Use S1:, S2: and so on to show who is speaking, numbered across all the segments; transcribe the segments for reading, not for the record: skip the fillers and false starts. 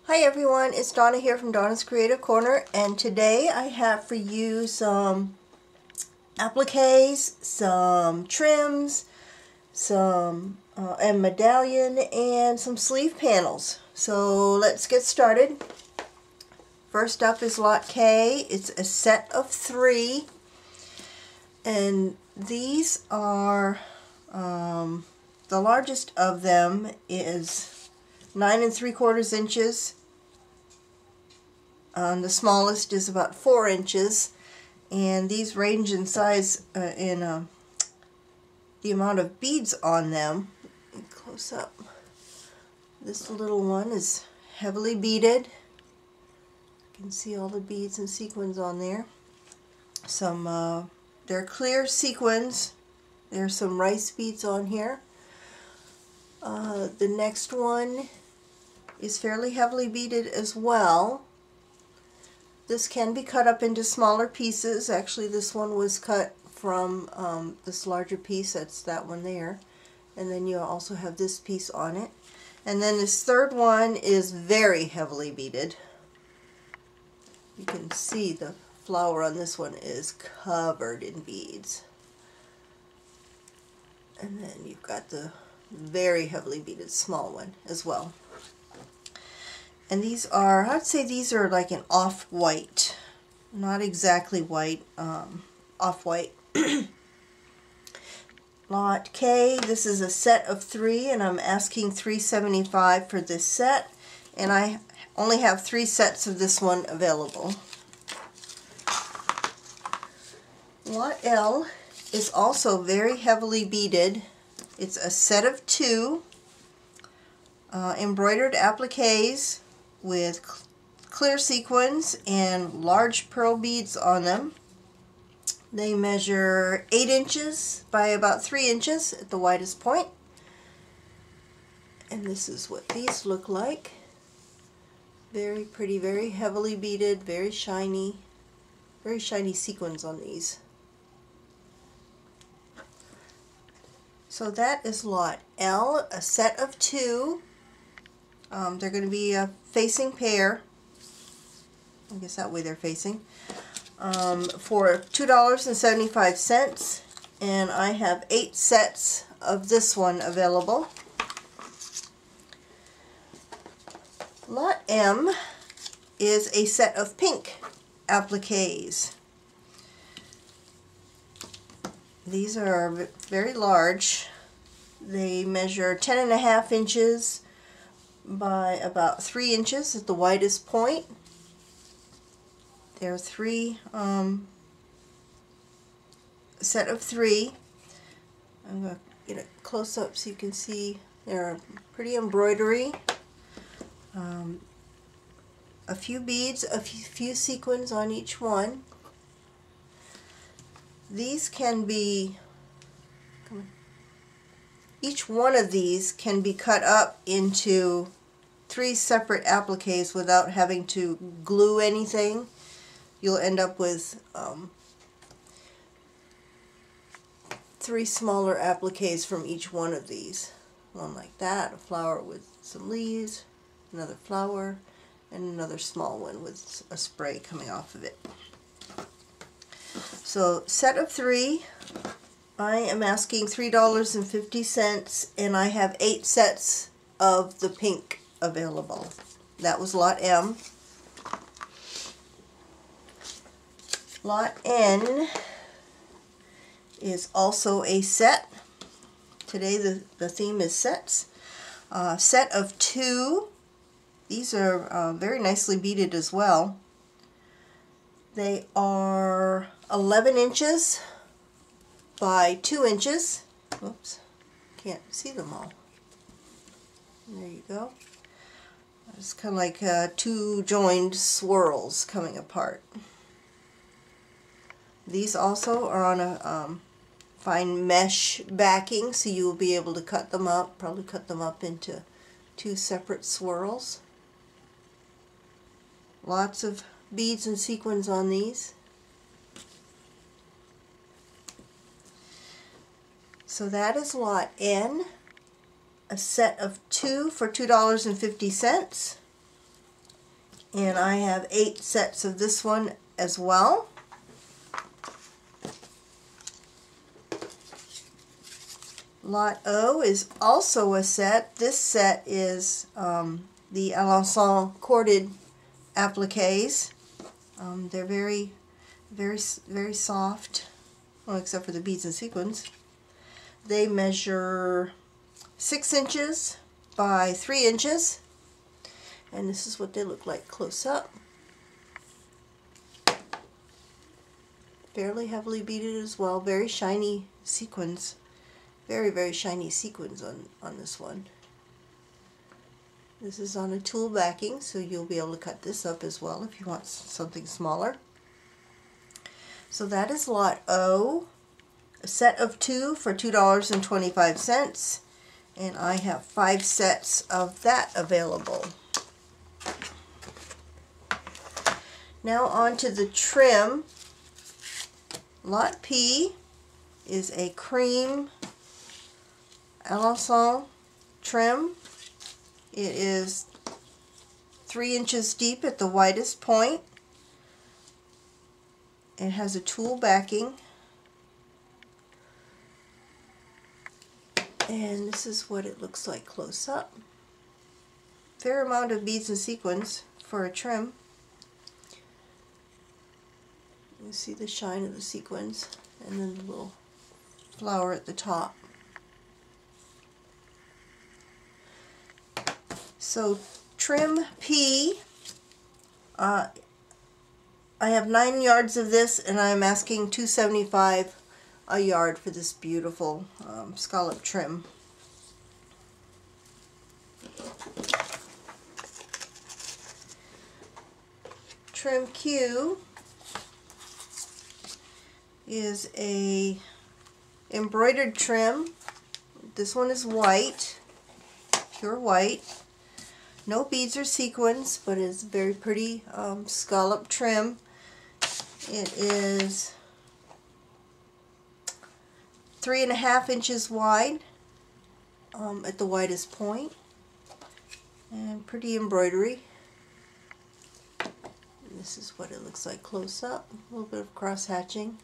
S1: Hi everyone, it's Donna here from Donna's Creative Corner, and today I have for you some appliques, some trims, some and medallion, and some sleeve panels. So let's get started. First up is Lot K. It's a set of 3, and these are the largest of them is 9 3/4 inches. The smallest is about 4 inches, and these range in size in the amount of beads on them. Close up. This little one is heavily beaded. You can see all the beads and sequins on there. They're clear sequins. There's some rice beads on here. The next one is fairly heavily beaded as well. This can be cut up into smaller pieces. Actually, this one was cut from this larger piece. That's that one there. And then you also have this piece on it. And then this third one is very heavily beaded. You can see the flower on this one is covered in beads. And then you've got the very heavily beaded small one as well. And these are, I'd say these are like an off-white, not exactly white, off-white. Lot K, this is a set of 3, and I'm asking $3.75 for this set, and I only have 3 sets of this one available. Lot L is also very heavily beaded. It's a set of 2 embroidered appliques with clear sequins and large pearl beads on them. They measure 8 inches by about 3 inches at the widest point. And this is what these look like. Very pretty, very heavily beaded, very shiny sequins on these. So that is Lot L, a set of 2. They're going to be a facing pair. I guess that way they're facing. For $2.75, and I have 8 sets of this one available. Lot M is a set of pink appliques. These are very large. They measure 10.5 inches by about 3 inches at the widest point. There are 3, set of 3. I'm going to get a close up so you can see they're pretty embroidery. A few beads, a few sequins on each one. These can be, each one of these can be cut up into 3 separate appliques without having to glue anything. You'll end up with 3 smaller appliques from each one of these. One like that, a flower with some leaves, another flower, and another small one with a spray coming off of it. So, set of 3, I am asking $3.50, and I have 8 sets of the pink available. That was Lot M. Lot N is also a set. Today the theme is sets. Set of 2. These are very nicely beaded as well. They are 11 inches by 2 inches. Oops, can't see them all. There you go. It's kind of like 2 joined swirls coming apart. These also are on a fine mesh backing, so you will be able to cut them up, probably cut them up into 2 separate swirls. Lots of beads and sequins on these. So that is Lot N, a set of 2 for $2.50. And I have 8 sets of this one as well. Lot O is also a set. This set is the Alencon corded appliques. They're very soft, well, except for the beads and sequins. They measure 6 inches by 3 inches, and this is what they look like close up. Fairly heavily beaded as well. Very shiny sequins. Very shiny sequins on this one. This is on a tulle backing, so you'll be able to cut this up as well if you want something smaller. So that is Lot O, a set of 2 for $2.25, and I have 5 sets of that available. Now on to the trim. Lot P is a cream Alencon trim. It is 3 inches deep at the widest point. It has a tulle backing, and this is what it looks like close up. Fair amount of beads and sequins for a trim. You see the shine of the sequins, and then the little flower at the top. So trim P, I have 9 yards of this, and I'm asking $2.75 a yard for this beautiful scallop trim. Trim Q is a embroidered trim. This one is white, pure white. No beads or sequins, but it's very pretty scallop trim. It is 3.5 inches wide at the widest point, and pretty embroidery. And this is what it looks like close up. A little bit of cross hatching.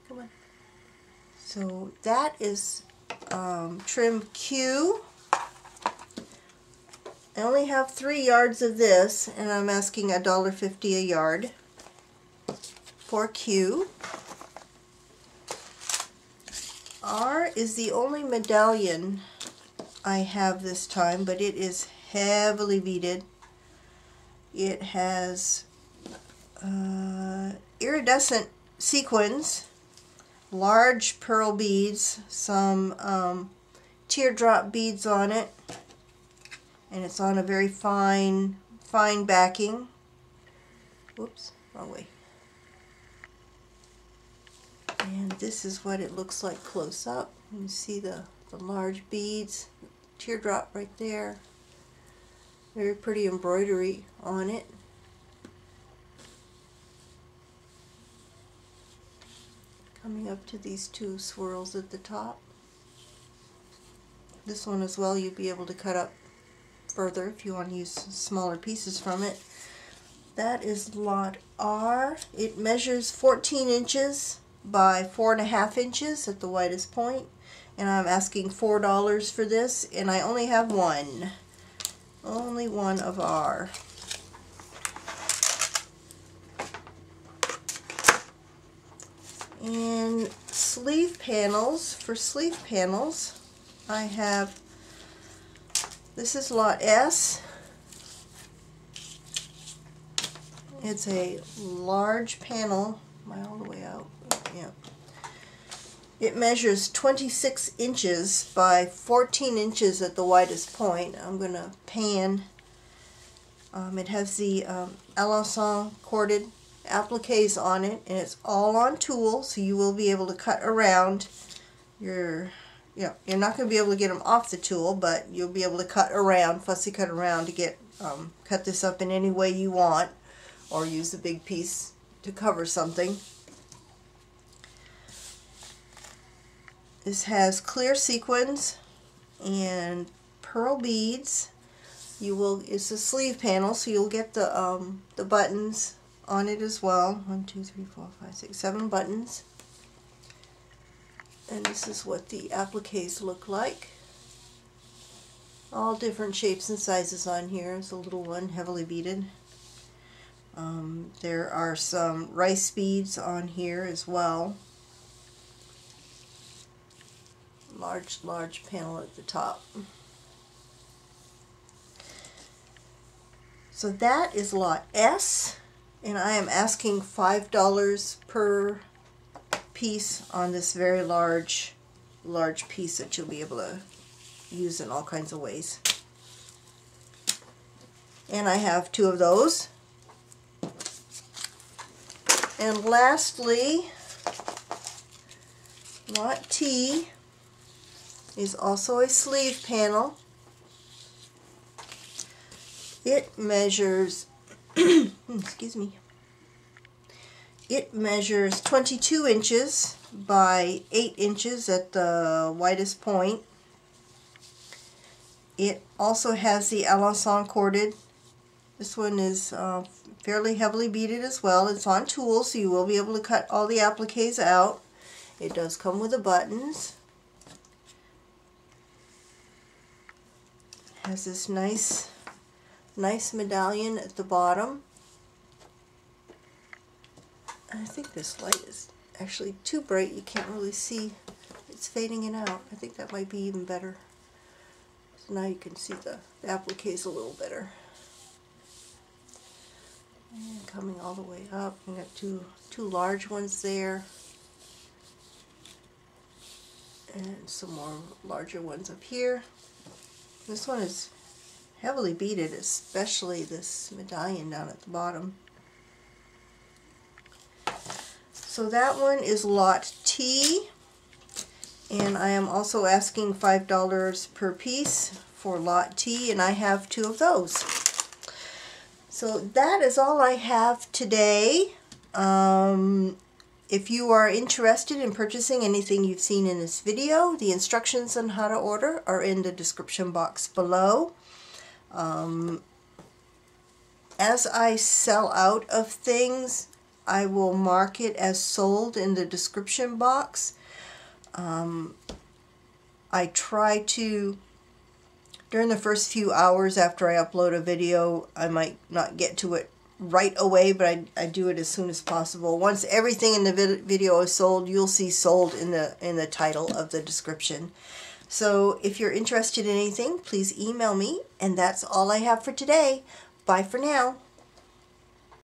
S1: Come on. So that is trim Q. I only have 3 yards of this, and I'm asking $1.50 a yard for Q. R is the only medallion I have this time, but it is heavily beaded. It has iridescent sequins, large pearl beads, some teardrop beads on it, and it's on a very fine backing. Whoops, wrong way. And this is what it looks like close up. You see the large beads, teardrop right there. Very pretty embroidery on it. Coming up to these 2 swirls at the top. This one as well, you'd be able to cut up further if you want to use smaller pieces from it. That is Lot R. It measures 14 inches by 4.5 inches at the widest point, and I'm asking $4 for this, and I only have one. Only one of R. And sleeve panels, for sleeve panels, I have, this is Lot S. It's a large panel. Am I all the way out? Yeah. It measures 26 inches by 14 inches at the widest point. I'm going to pan. It has the Alencon corded appliques on it, and it's all on tulle, so you will be able to cut around your, you're not going to be able to get them off the tulle, but you'll be able to cut around, fussy cut around to get cut this up in any way you want, or use a big piece to cover something. This has clear sequins and pearl beads. It's a sleeve panel, so you'll get the buttons on it as well. 1, 2, 3, 4, 5, 6, 7 buttons. And this is what the appliques look like. All different shapes and sizes on here. There's a little one, heavily beaded. There are some rice beads on here as well. Large panel at the top. So that is lot S, and I am asking $5 per piece on this very large piece that you'll be able to use in all kinds of ways. And I have 2 of those. And lastly, lot T is also a sleeve panel. It measures, excuse me, it measures 22 inches by 8 inches at the widest point. It also has the Alencon corded. This one is fairly heavily beaded as well. It's on tulle, so you will be able to cut all the appliques out. It does come with the buttons. It has this nice medallion at the bottom. And I think this light is actually too bright. You can't really see. It's fading in out. I think that might be even better. So now you can see the appliques a little better. And coming all the way up, we got two large ones there. And some more larger ones up here. This one is heavily beaded, especially this medallion down at the bottom. So that one is lot T, and I am also asking $5 per piece for lot T, and I have 2 of those. So that is all I have today. If you are interested in purchasing anything you've seen in this video, the instructions on how to order are in the description box below. As I sell out of things, I will mark it as sold in the description box. I try to, during the first few hours after I upload a video, I might not get to it right away, but I do it as soon as possible. Once everything in the video is sold, you'll see sold in the title of the description. So if you're interested in anything, please email me, and that's all I have for today. Bye for now.